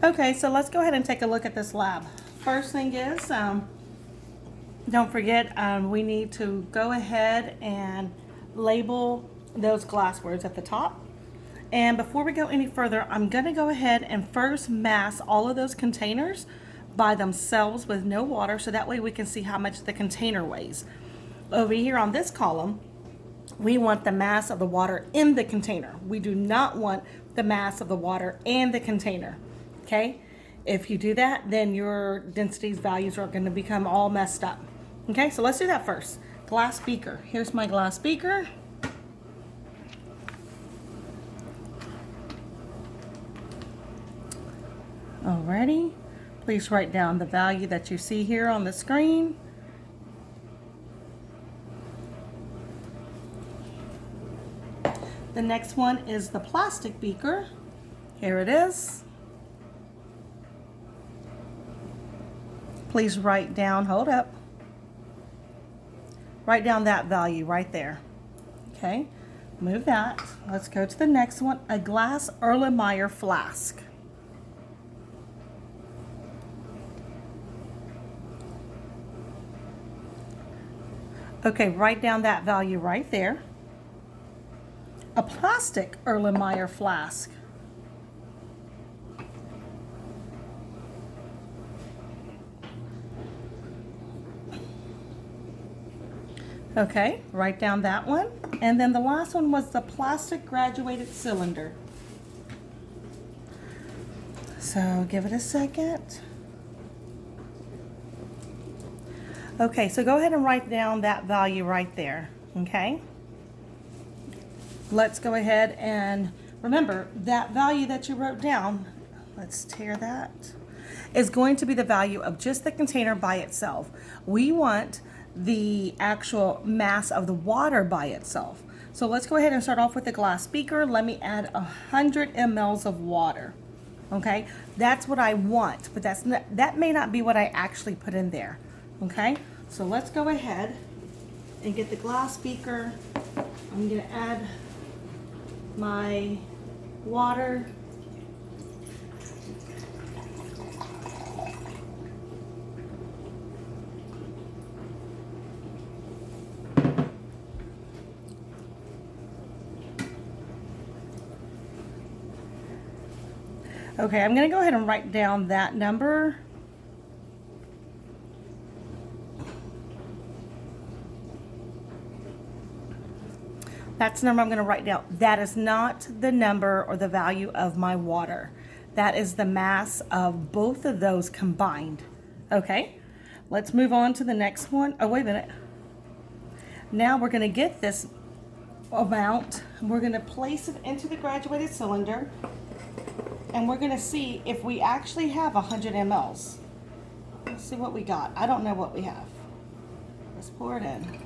Okay, so let's go ahead and take a look at this lab. First thing is, don't forget, we need to go ahead and label those glasswares at the top. And before we go any further, I'm going to go ahead and first mass all of those containers by themselves with no water, so that way we can see how much the container weighs. Over here on this column, we want the mass of the water in the container. We do not want the mass of the water and the container, okay? If you do that, then your densities values are going to become all messed up. Okay, so let's do that first. Glass beaker. Here's my glass beaker. Alrighty, please write down the value that you see here on the screen. The next one is the plastic beaker. Here it is. Please write down, hold up. Write down that value right there. Okay, move that. Let's go to the next one, a glass Erlenmeyer flask. Okay, write down that value right there. A plastic Erlenmeyer flask. Okay, write down that one. And then the last one was the plastic graduated cylinder. So give it a second. Okay, so go ahead and write down that value right there, okay? Let's go ahead and remember that value that you wrote down, let's tear that, is going to be the value of just the container by itself. We want the actual mass of the water by itself. So let's go ahead and start off with the glass beaker. Let me add 100 mLs of water. Okay, that's what I want, but that may not be what I actually put in there. Okay, so let's go ahead and get the glass beaker. I'm gonna add my water. Okay, I'm going to go ahead and write down that number. That's the number I'm going to write down. That is not the number or the value of my water. That is the mass of both of those combined. Okay, let's move on to the next one. Oh, wait a minute. Now we're going to get this amount. We're going to place it into the graduated cylinder. And we're going to see if we actually have 100 mLs. Let's see what we got. I don't know what we have. Let's pour it in.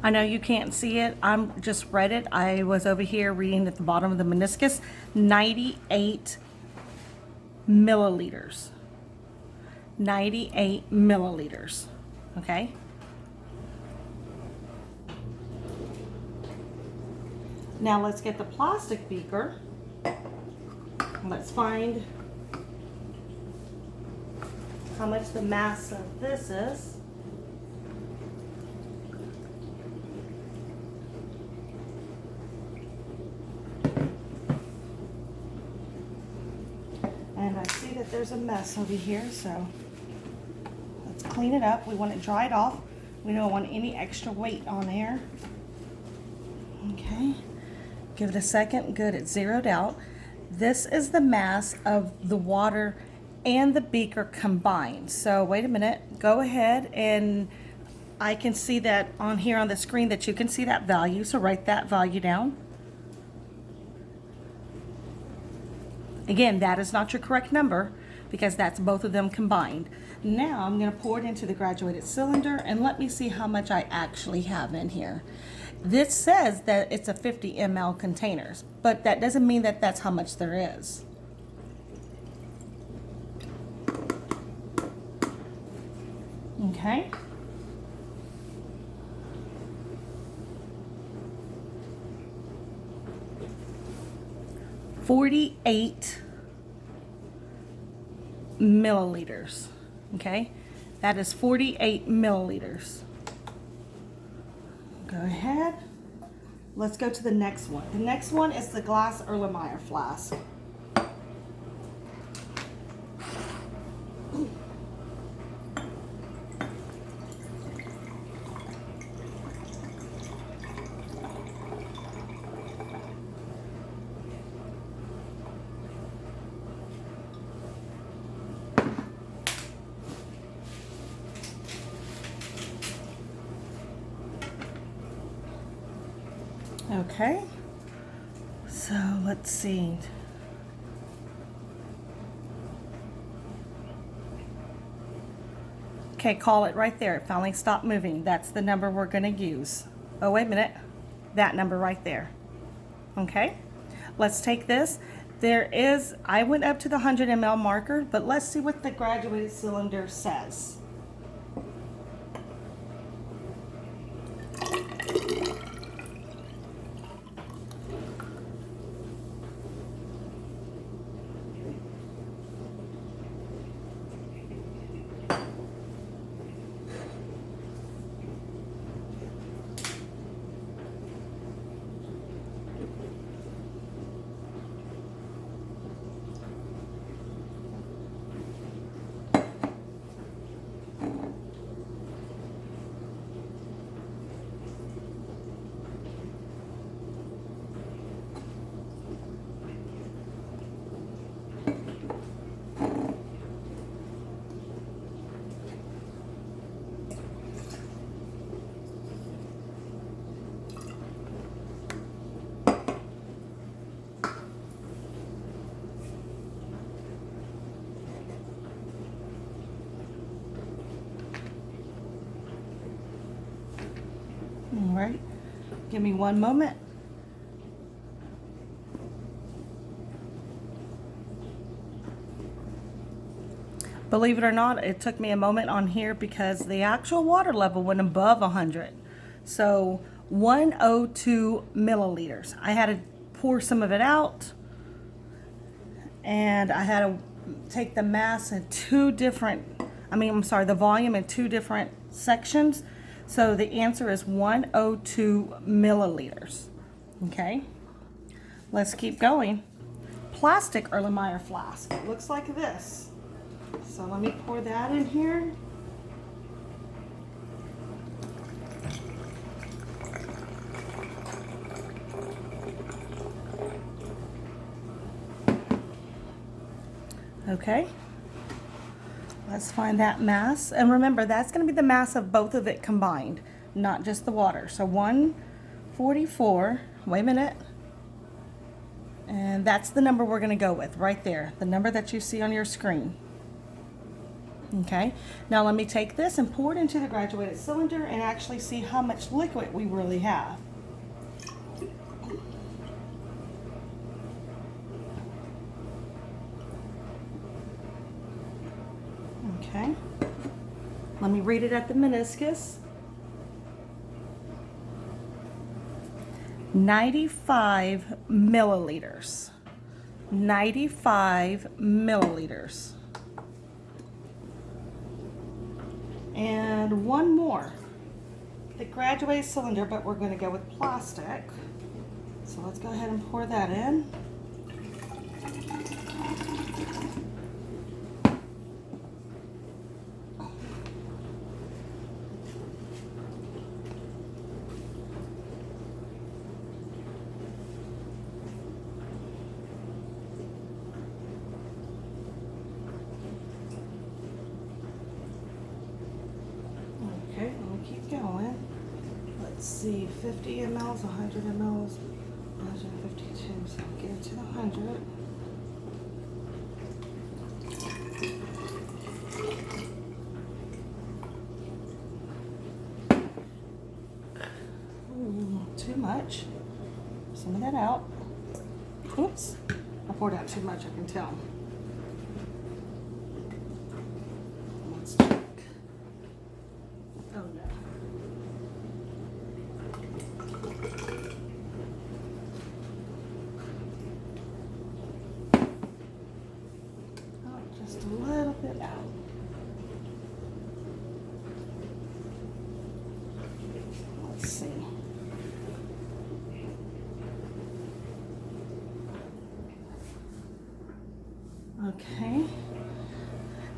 I know you can't see it. I'm just read it. I was over here reading at the bottom of the meniscus. 98 milliliters. 98 milliliters. Okay. Now let's get the plastic beaker. Let's find how much the mass of this is. And I see that there's a mess over here, so let's clean it up. We want it dried off. We don't want any extra weight on there. Okay, give it a second. Good, it's zeroed out. This is the mass of the water and the beaker combined. So wait a minute, go ahead, and I can see that on here on the screen that you can see that value, so write that value down. Again, that is not your correct number, because that's both of them combined. Now I'm going to pour it into the graduated cylinder and let me see how much I actually have in here. This says that it's a 50 ml containers, but that doesn't mean that that's how much there is. Okay. $48 milliliters. Okay, that is 48 milliliters. Go ahead. Let's go to the next one. The next one is the glass Erlenmeyer flask. Okay, so let's see. Okay, call it right there. It finally stopped moving. That's the number we're going to use. Oh, wait a minute. That number right there. Okay, let's take this. I went up to the 100 ml marker, but let's see what the graduated cylinder says. All right, give me one moment. Believe it or not, it took me a moment on here because the actual water level went above 100. So 102 milliliters. I had to pour some of it out, and I had to take the mass in the volume in two different sections. So the answer is 102 milliliters. Okay, let's keep going. Plastic Erlenmeyer flask. It looks like this. So let me pour that in here. Okay. Let's find that mass. And remember, that's going to be the mass of both of it combined, not just the water. So 144, wait a minute. And that's the number we're going to go with right there, the number that you see on your screen. Okay, now let me take this and pour it into the graduated cylinder and actually see how much liquid we really have. Okay, let me read it at the meniscus. 95 milliliters. 95 milliliters. And one more. The graduated cylinder, but we're going to go with plastic. So let's go ahead and pour that in. Okay, we'll keep going. Let's see, 50 mLs, 100 mLs, 152. So get it to the 100. much. Some of that out. Oops, I poured out too much, I can tell. Let's check. Oh no. Oh, just a little bit out. Let's see. Okay.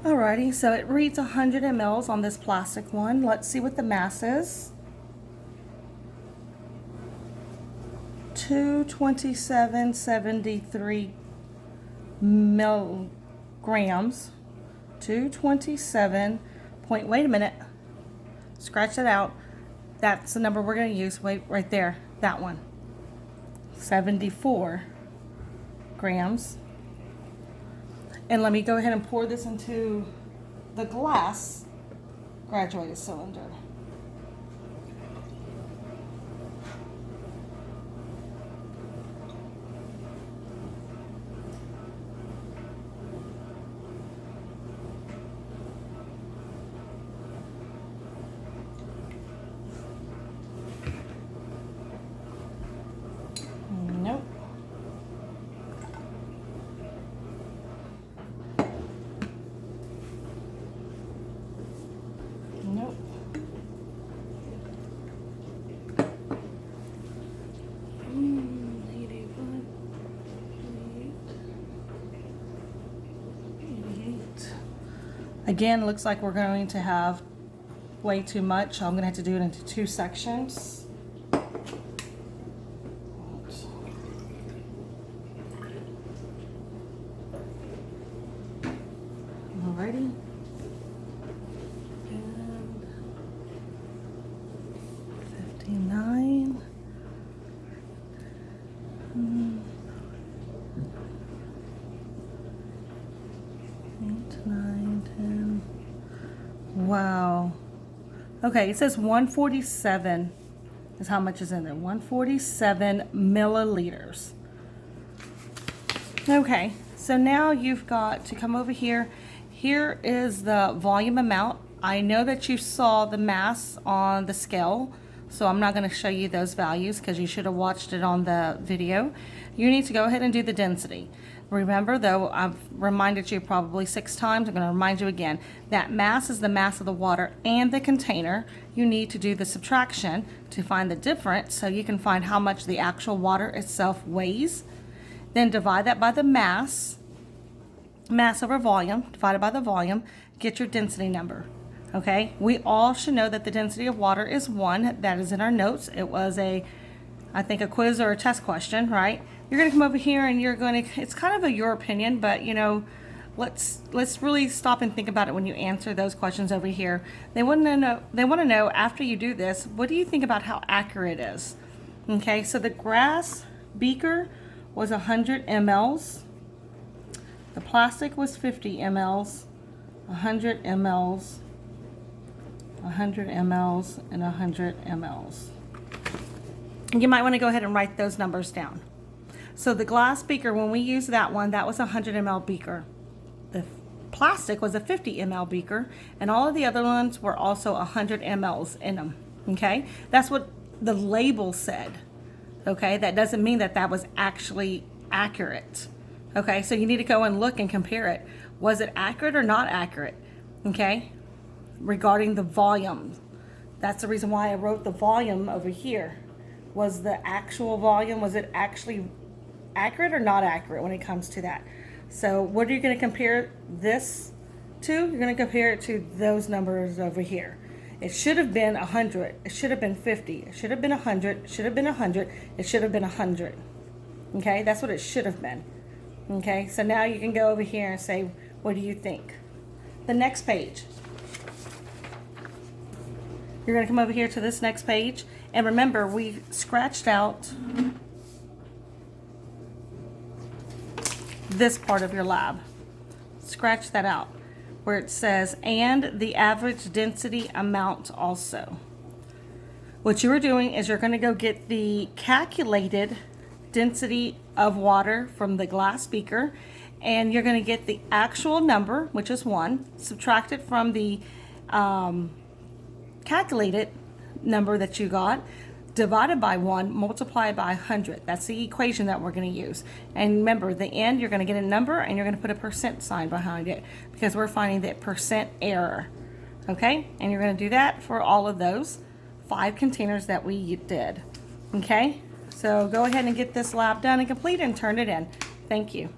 Alrighty, so it reads 100 mLs on this plastic one. Let's see what the mass is. 227.73 milligrams. 227 point, wait a minute. Scratch that out. That's the number we're going to use. Wait, right there. That one. 74 grams. And let me go ahead and pour this into the glass graduated cylinder. Nope. Nope. Again, looks like we're going to have way too much. I'm going to have to do it into 2 sections. Alrighty. And 59. 8, 9, 10. Wow. Okay, it says 147 is how much is in there. 147 milliliters. Okay, so now you've got to come over here. Here is the volume amount. I know that you saw the mass on the scale, so I'm not going to show you those values because you should have watched it on the video. You need to go ahead and do the density. Remember, though, I've reminded you probably 6 times. I'm going to remind you again. That mass is the mass of the water and the container. You need to do the subtraction to find the difference so you can find how much the actual water itself weighs. Then divide that by the mass over volume, divided by the volume, get your density number. Okay, we all should know that the density of water is 1. That is in our notes. It was I think a quiz or a test question, right? You're going to come over here and you're going to, it's kind of your opinion, but you know, let's really stop and think about it when you answer those questions over here. They want to know after you do this, what do you think about how accurate it is? Okay, so the glass beaker was 100 mLs. The plastic was 50 mLs, 100 mLs, 100 mLs, and 100 mLs. You might want to go ahead and write those numbers down. So the glass beaker, when we used that one, that was a 100 ml beaker. The plastic was a 50 ml beaker, and all of the other ones were also 100 mLs in them. Okay, that's what the label said. Okay, that doesn't mean that that was actually accurate. Okay, so you need to go and look and compare it. Was it accurate or not accurate? Okay, regarding the volume. That's the reason why I wrote the volume over here. Was the actual volume, was it actually accurate or not accurate when it comes to that? So what are you going to compare this to? You're going to compare it to those numbers over here. It should have been 100. It should have been 50. It should have been 100. It should have been 100. It should have been 100. Okay, that's what it should have been. Okay, so now you can go over here and say, what do you think? The next page. You're going to come over here to this next page. And remember, we scratched out this part of your lab. Scratch that out where it says, and the average density amount also. What you are doing is you're going to go get the calculated density of water from the glass beaker, and you're going to get the actual number, which is 1, subtract it from the calculated number that you got, divided by 1, multiplied by 100. That's the equation that we're going to use. And remember, at the end, you're going to get a number and you're going to put a percent sign behind it because we're finding that percent error. Okay? And you're going to do that for all of those 5 containers that we did. Okay? So go ahead and get this lab done and complete and turn it in. Thank you.